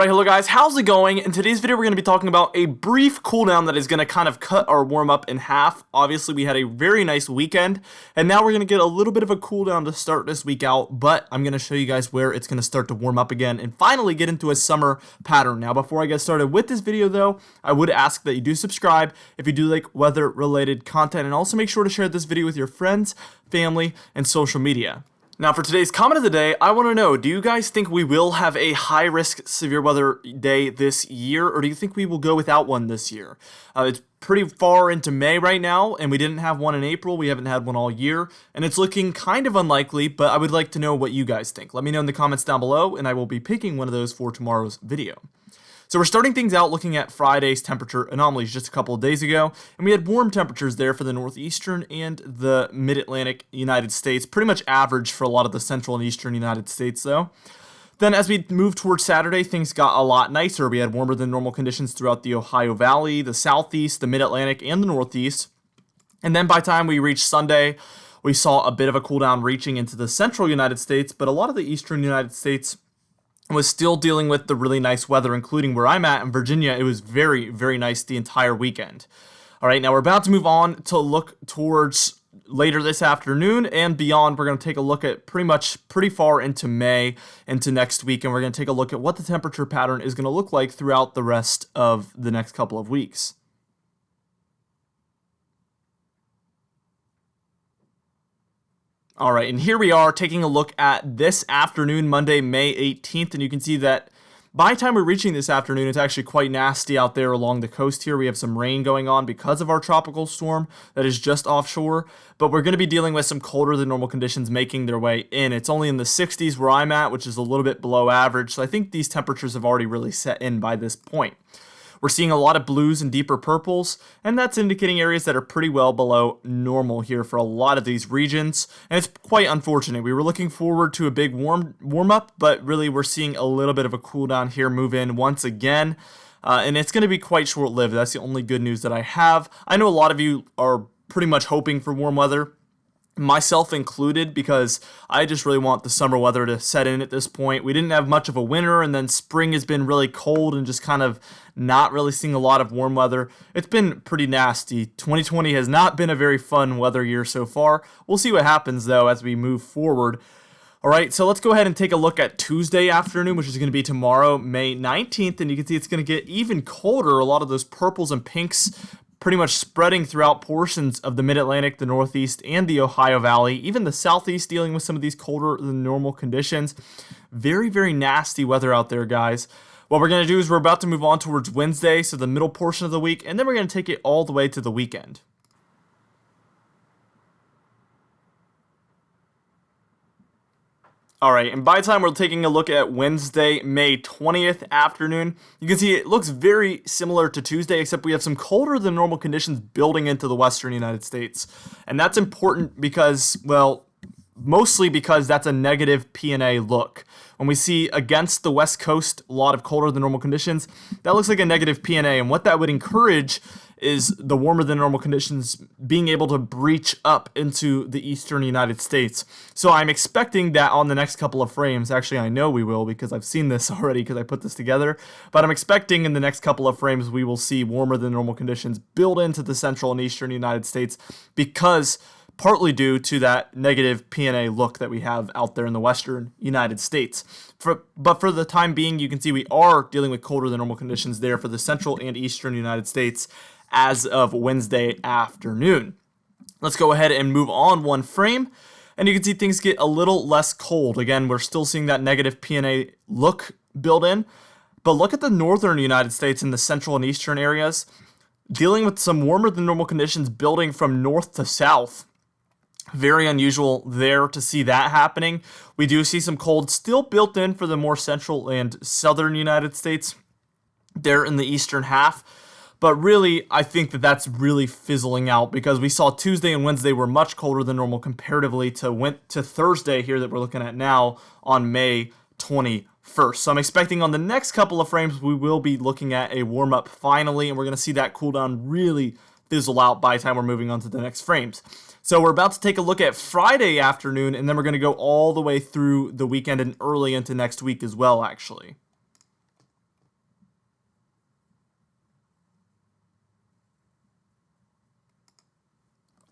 Alright, hello guys, how's it going? In today's video we're going to be talking about a brief cooldown that is going to kind of cut our warm-up in half. Obviously we had a very nice weekend, and now we're going to get a little bit of a cooldown to start this week out, but I'm going to show you guys where it's going to start to warm up again and finally get into a summer pattern. Now before I get started with this video though, I would ask that you do subscribe if you do like weather related content, and also make sure to share this video with your friends, family, and social media. Now for today's comment of the day, I want to know, do you guys think we will have a high-risk severe weather day this year, or do you think we will go without one this year? It's pretty far into May right now, and we didn't have one in April. We haven't had one all year, and it's looking kind of unlikely, but I would like to know what you guys think. Let me know in the comments down below, and I will be picking one of those for tomorrow's video. So we're starting things out looking at Friday's temperature anomalies just a couple of days ago, and we had warm temperatures there for the northeastern and the mid-Atlantic United States, pretty much average for a lot of the central and eastern United States though. Then as we moved towards Saturday, things got a lot nicer. We had warmer than normal conditions throughout the Ohio Valley, the southeast, the mid-Atlantic, and the northeast. And then by the time we reached Sunday, we saw a bit of a cool down reaching into the central United States, but a lot of the eastern United States was still dealing with the really nice weather, including where I'm at in Virginia. It was very, very nice the entire weekend. All right, now we're about to move on to look towards later this afternoon and beyond. We're going to take a look at pretty far into May, into next week, and we're going to take a look at what the temperature pattern is going to look like throughout the rest of the next couple of weeks. Alright, and here we are taking a look at this afternoon, Monday, May 18th, and you can see that by the time we're reaching this afternoon, it's actually quite nasty out there along the coast here. We have some rain going on because of our tropical storm that is just offshore, but we're going to be dealing with some colder than normal conditions making their way in. It's only in the 60s where I'm at, which is a little bit below average, so I think these temperatures have already really set in by this point. We're seeing a lot of blues and deeper purples, and that's indicating areas that are pretty well below normal here for a lot of these regions, and it's quite unfortunate. We were looking forward to a big warm up, but really we're seeing a little bit of a cool down here move in once again, and it's going to be quite short-lived. That's the only good news that I have. I know a lot of you are pretty much hoping for warm weather, myself included, because I just really want the summer weather to set in at this point. We didn't have much of a winter, and then spring has been really cold and just kind of not really seeing a lot of warm weather. It's been pretty nasty. 2020 has not been a very fun weather year so far. We'll see what happens though as we move forward. Alright, so let's go ahead and take a look at Tuesday afternoon, which is going to be tomorrow, May 19th, and you can see it's going to get even colder. A lot of those purples and pinks pretty much spreading throughout portions of the mid-Atlantic, the northeast, and the Ohio Valley. Even the southeast dealing with some of these colder than normal conditions. Very, very nasty weather out there, guys. What we're going to do is we're about to move on towards Wednesday, so the middle portion of the week, and then we're going to take it all the way to the weekend. Alright, and by the time we're taking a look at Wednesday, May 20th afternoon, you can see it looks very similar to Tuesday, except we have some colder than normal conditions building into the western United States. And that's important because, well, mostly because that's a negative PNA look. When we see against the west coast a lot of colder than normal conditions, that looks like a negative PNA, and what that would encourage is the warmer than normal conditions being able to breach up into the eastern United States. So I'm expecting that on the next couple of frames, actually I know we will because I've seen this already because I put this together, but I'm expecting in the next couple of frames we will see warmer than normal conditions build into the central and eastern United States, because partly due to that negative PNA look that we have out there in the western United States. But for the time being, you can see we are dealing with colder than normal conditions there for the central and eastern United States as of Wednesday afternoon. Let's go ahead and move on one frame, and you can see things get a little less cold. Again, we're still seeing that negative PNA look build in, but look at the northern United States and the central and eastern areas, dealing with some warmer than normal conditions building from north to south. Very unusual there to see that happening. We do see some cold still built in for the more central and southern United States there in the eastern half. But really, I think that that's really fizzling out, because we saw Tuesday and Wednesday were much colder than normal comparatively to Thursday here that we're looking at now on May 21st. So I'm expecting on the next couple of frames we will be looking at a warm-up finally, and we're going to see that cool down really fizzle out by the time we're moving on to the next frames. So we're about to take a look at Friday afternoon, and then we're going to go all the way through the weekend and early into next week as well, actually.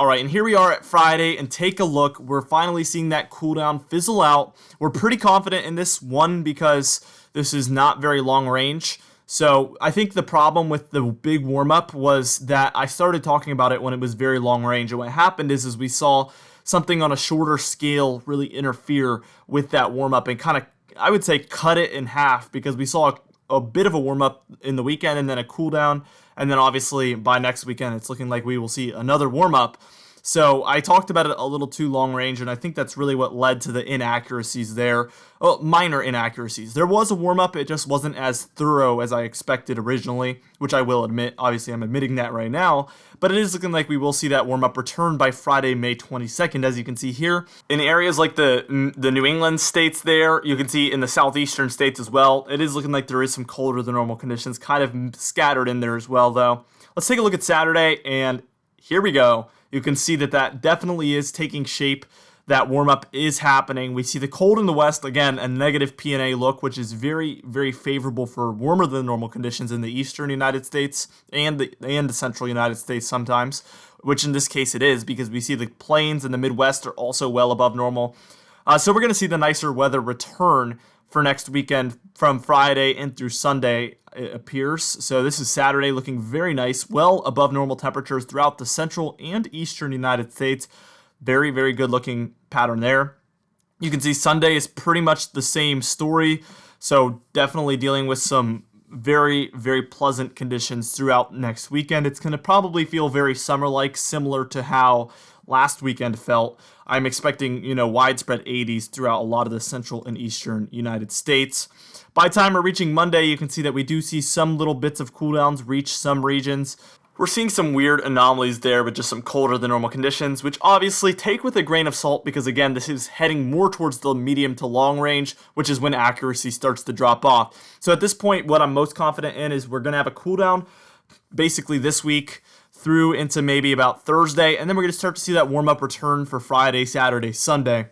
All right, and here we are at Friday, and take a look. We're finally seeing that cool down fizzle out. We're pretty confident in this one because this is not very long range. So I think the problem with the big warm up was that I started talking about it when it was very long range. And what happened is we saw something on a shorter scale really interfere with that warm up and kind of, I would say, cut it in half, because we saw a bit of a warm up in the weekend and then a cool down. And then obviously by next weekend, it's looking like we will see another warm up. So I talked about it a little too long range, and I think that's really what led to the inaccuracies there. Well, minor inaccuracies. There was a warm-up, it just wasn't as thorough as I expected originally, which I will admit. Obviously, I'm admitting that right now. But it is looking like we will see that warm-up return by Friday, May 22nd, as you can see here. In areas like the New England states there, you can see in the southeastern states as well, it is looking like there is some colder than normal conditions kind of scattered in there as well, though. Let's take a look at Saturday, and here we go. You can see that definitely is taking shape. That warm-up is happening. We see the cold in the west, again, a negative PNA look, which is very, very favorable for warmer than normal conditions in the eastern United States and the central United States sometimes, which in this case it is, because we see the plains and the Midwest are also well above normal. So we're going to see the nicer weather return for next weekend from Friday and through Sunday, it appears. So this is Saturday, looking very nice, well above normal temperatures throughout the central and eastern United States. Very, very good looking pattern there. You can see Sunday is pretty much the same story. So definitely dealing with some very, very pleasant conditions throughout next weekend. It's going to probably feel very summer-like, similar to how last weekend felt. I'm expecting, widespread 80s throughout a lot of the central and eastern United States. By the time we're reaching Monday, you can see that we do see some little bits of cooldowns reach some regions. We're seeing some weird anomalies there with just some colder than normal conditions, which obviously take with a grain of salt because, again, this is heading more towards the medium to long range, which is when accuracy starts to drop off. So at this point, what I'm most confident in is we're going to have a cooldown basically this week through into maybe about Thursday, and then we're going to start to see that warm-up return for Friday, Saturday, Sunday.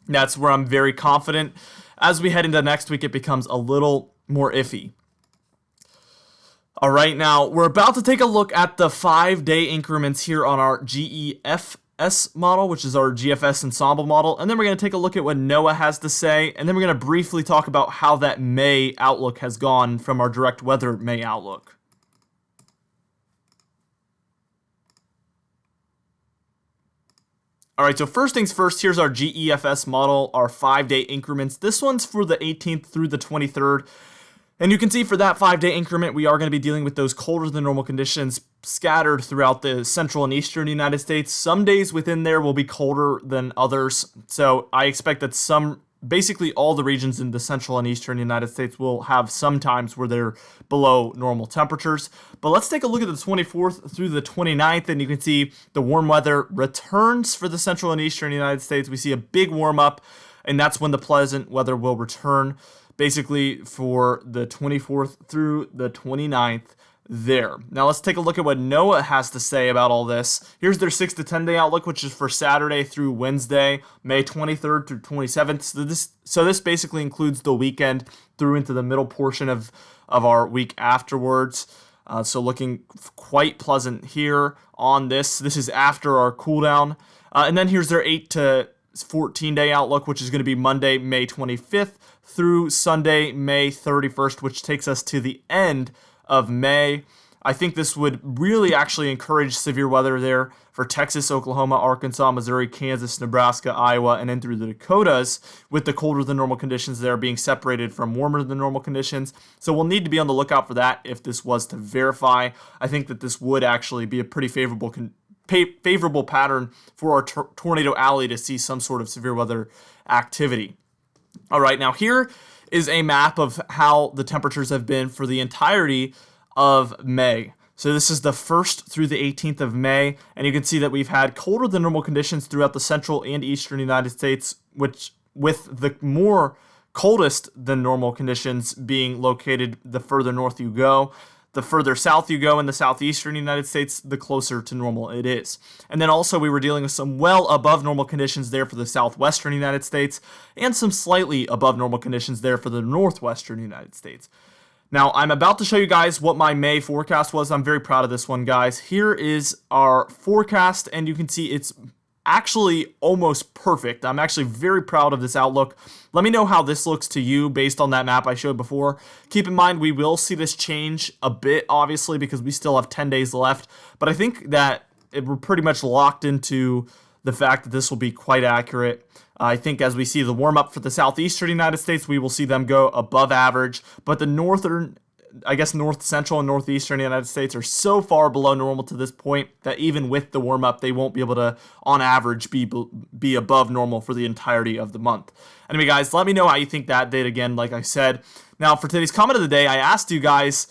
That's where I'm very confident. As we head into next week, it becomes a little more iffy. All right, now we're about to take a look at the 5-day increments here on our GEFS model, which is our GFS ensemble model, and then we're going to take a look at what NOAA has to say, and then we're going to briefly talk about how that May outlook has gone from our direct weather May outlook. All right, so first things first, here's our GEFS model, our 5-day increments. This one's for the 18th through the 23rd. And you can see for that 5-day increment, we are going to be dealing with those colder than normal conditions scattered throughout the central and eastern United States. Some days within there will be colder than others. So I expect that basically all the regions in the central and eastern United States will have some times where they're below normal temperatures. But let's take a look at the 24th through the 29th, and you can see the warm weather returns for the central and eastern United States. We see a big warm up, and that's when the pleasant weather will return, basically for the 24th through the 29th there. Now let's take a look at what NOAA has to say about all this. Here's their 6 to 10 day outlook, which is for Saturday through Wednesday, May 23rd through 27th. So this basically includes the weekend through into the middle portion of our week afterwards. So looking quite pleasant here on this. This is after our cool down. And then here's their 8 to 14 day outlook, which is going to be Monday, May 25th through Sunday, May 31st, which takes us to the end of May. I think this would really actually encourage severe weather there for Texas, Oklahoma, Arkansas, Missouri, Kansas, Nebraska, Iowa, and then through the Dakotas, with the colder than normal conditions there being separated from warmer than normal conditions. So we'll need to be on the lookout for that if this was to verify. I think that this would actually be a pretty favorable pattern for our tornado alley to see some sort of severe weather activity. All right, now here is a map of how the temperatures have been for the entirety of May. So this is the 1st through the 18th of May, and you can see that we've had colder than normal conditions throughout the central and eastern United States, which with the more coldest than normal conditions being located the further north you go. The further south you go in the southeastern United States, the closer to normal it is. And then also we were dealing with some well above normal conditions there for the southwestern United States and some slightly above normal conditions there for the northwestern United States. Now, I'm about to show you guys what my May forecast was. I'm very proud of this one, guys. Here is our forecast, and you can see it's actually almost perfect. I'm actually very proud of this outlook. Let me know how this looks to you based on that map I showed before. Keep in mind, we will see this change a bit, obviously, because we still have 10 days left. But I think that we're pretty much locked into the fact that this will be quite accurate. I think as we see the warm-up for the southeastern United States, we will see them go above average. But the northern, I guess north central and northeastern United States are so far below normal to this point that even with the warm-up, they won't be able to, on average, be above normal for the entirety of the month. Anyway, guys, let me know how you think that did again, like I said. Now, for today's comment of the day, I asked you guys,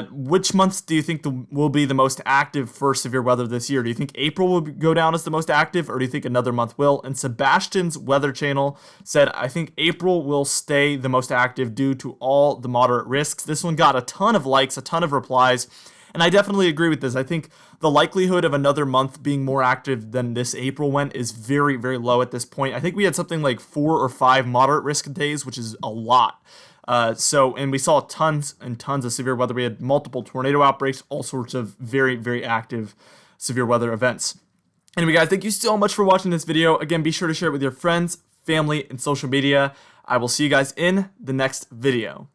which months do you think will be the most active for severe weather this year? Do you think April will go down as the most active, or do you think another month will? And Sebastian's Weather Channel said, I think April will stay the most active due to all the moderate risks. This one got a ton of likes, a ton of replies, and I definitely agree with this. I think the likelihood of another month being more active than this April one is very, very low at this point. I think we had something like 4 or 5 moderate risk days, which is a lot. And we saw tons and tons of severe weather. We had multiple tornado outbreaks, all sorts of very, very active severe weather events. Anyway, guys, thank you so much for watching this video. Again, be sure to share it with your friends, family, and social media. I will see you guys in the next video.